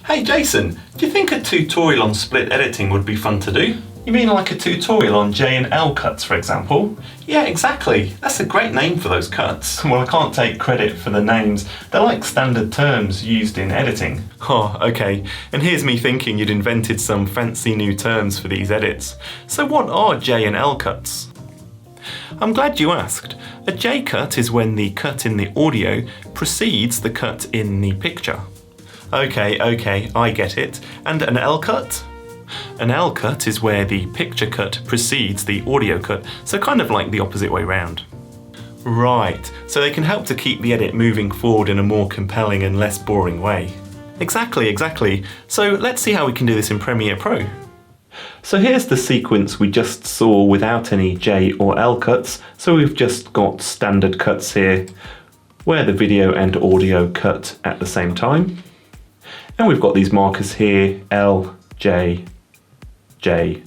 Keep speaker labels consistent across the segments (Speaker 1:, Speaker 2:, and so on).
Speaker 1: Hey Jason, do you think a tutorial on split editing would be fun to do? You mean like a tutorial on J and L cuts, for example? Yeah, exactly. That's a great name for those cuts. Well, I can't take credit for the names. They're like standard terms used in editing. Oh, okay. And here's me thinking you'd invented some fancy new terms for these edits. So what are J and L cuts? I'm glad you asked. A J cut is when the cut in the audio precedes the cut in the picture. Okay, I get it. And an L cut? An L cut is where the picture cut precedes the audio cut, so kind of like the opposite way round. Right, so they can help to keep the edit moving forward in a more compelling and less boring way. Exactly. So let's see how we can do this in Premiere Pro. So here's the sequence we just saw without any J or L cuts, so we've just got standard cuts here, where the video and audio cut at the same time. And we've got these markers here, L, J, J,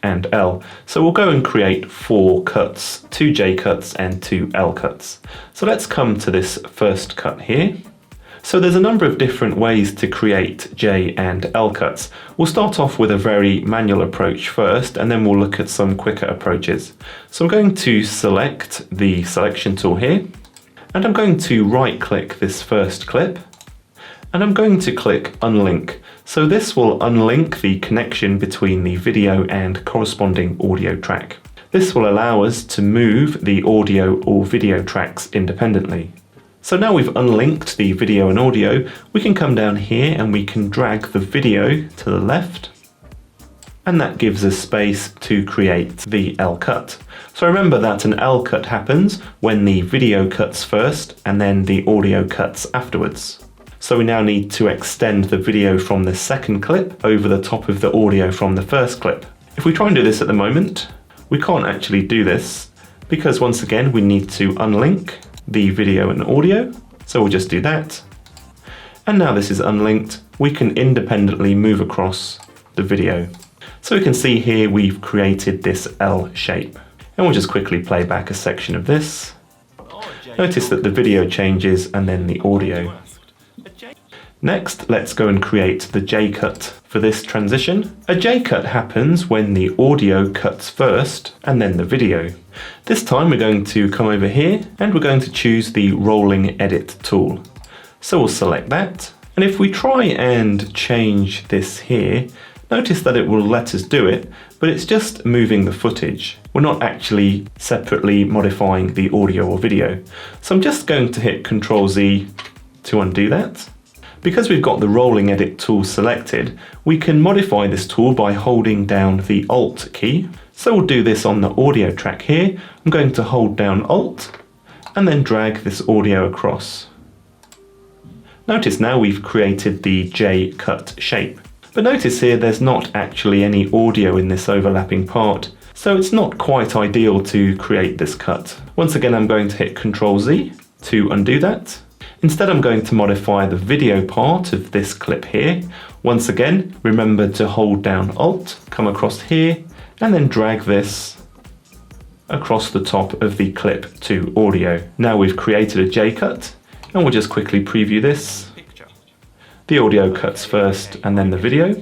Speaker 1: and L. So we'll go and create 4 cuts, 2 J cuts and 2 L cuts. So let's come to this first cut here. So there's a number of different ways to create J and L cuts. We'll start off with a very manual approach first, and then we'll look at some quicker approaches. So I'm going to select the selection tool here, and I'm going to right click this first clip, and I'm going to click unlink. So this will unlink the connection between the video and corresponding audio track. This will allow us to move the audio or video tracks independently. So now we've unlinked the video and audio, we can come down here and we can drag the video to the left, and that gives us space to create the L cut. So remember that an L cut happens when the video cuts first and then the audio cuts afterwards. So we now need to extend the video from the second clip over the top of the audio from the first clip. If we try and do this at the moment, we can't actually do this because once again we need to unlink the video and audio. So we'll just do that. And now this is unlinked, we can independently move across the video. So we can see here we've created this L shape. And we'll just quickly play back a section of this. Notice that the video changes and then the audio. Next, let's go and create the J cut for this transition. A J cut happens when the audio cuts first and then the video. This time we're going to come over here and we're going to choose the rolling edit tool. So we'll select that. And if we try and change this here, notice that it will let us do it, but it's just moving the footage. We're not actually separately modifying the audio or video. So I'm just going to hit Ctrl Z to undo that. Because we've got the rolling edit tool selected, we can modify this tool by holding down the Alt key. So we'll do this on the audio track here. I'm going to hold down Alt and then drag this audio across. Notice now we've created the J cut shape. But notice here there's not actually any audio in this overlapping part, so it's not quite ideal to create this cut. Once again I'm going to hit Ctrl Z to undo that. Instead I'm going to modify the video part of this clip here. Once again, remember to hold down Alt, come across here, and then drag this across the top of the clip to audio. Now we've created a J cut, and we'll just quickly preview this. The audio cuts first and then the video.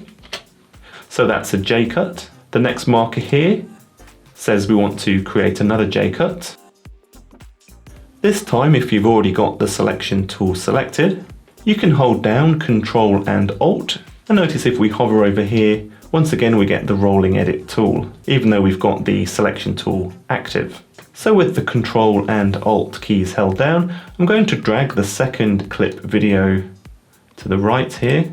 Speaker 1: So that's a J cut. The next marker here says we want to create another J cut. This time, if you've already got the selection tool selected, you can hold down Ctrl and Alt, and notice if we hover over here, once again we get the rolling edit tool, even though we've got the selection tool active. So with the Ctrl and Alt keys held down, I'm going to drag the second clip video to the right here,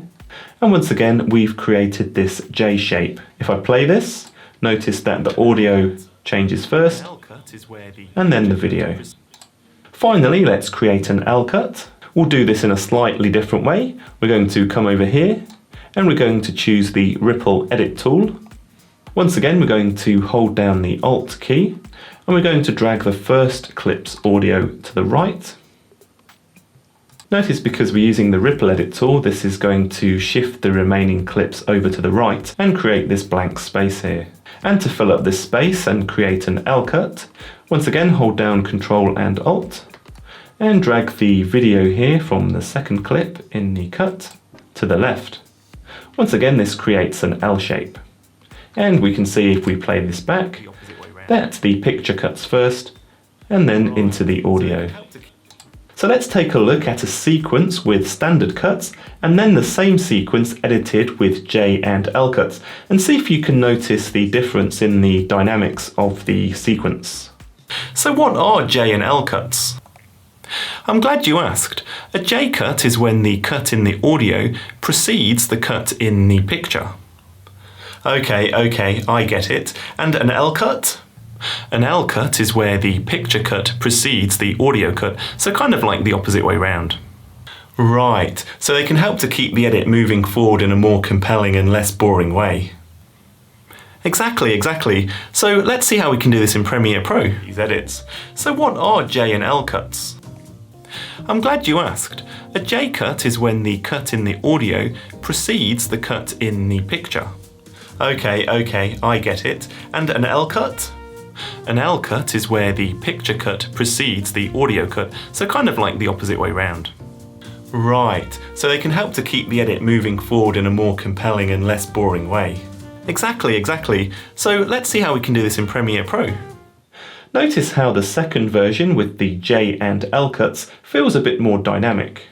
Speaker 1: and once again we've created this J shape. If I play this, notice that the audio changes first, and then the video. Finally, let's create an L cut. We'll do this in a slightly different way. We're going to come over here and we're going to choose the Ripple Edit tool. Once again, we're going to hold down the Alt key and we're going to drag the first clip's audio to the right. Notice because we're using the Ripple Edit tool, this is going to shift the remaining clips over to the right and create this blank space here. And to fill up this space and create an L cut, once again hold down Ctrl and Alt and drag the video here from the second clip in the cut to the left. Once again, this creates an L shape. And we can see if we play this back, that the picture cuts first and then into the audio. So let's take a look at a sequence with standard cuts and then the same sequence edited with J and L cuts, and see if you can notice the difference in the dynamics of the sequence. So what are J and L cuts? I'm glad you asked. A J cut is when the cut in the audio precedes the cut in the picture. Okay, I get it. And an L cut? An L cut is where the picture cut precedes the audio cut, so kind of like the opposite way round. Right, so they can help to keep the edit moving forward in a more compelling and less boring way. Exactly. So let's see how we can do this in Premiere Pro, these edits. So what are J and L cuts? I'm glad you asked. A J cut is when the cut in the audio precedes the cut in the picture. Okay, I get it. And an L cut? An L cut is where the picture cut precedes the audio cut, so kind of like the opposite way round. Right, so they can help to keep the edit moving forward in a more compelling and less boring way. Exactly. So let's see how we can do this in Premiere Pro. Notice how the second version with the J and L cuts feels a bit more dynamic.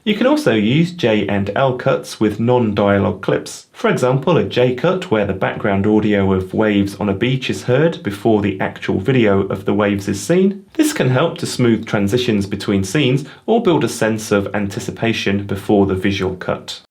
Speaker 1: You can also use J and L cuts with non-dialogue clips. For example, a J cut where the background audio of waves on a beach is heard before the actual video of the waves is seen. This can help to smooth transitions between scenes or build a sense of anticipation before the visual cut.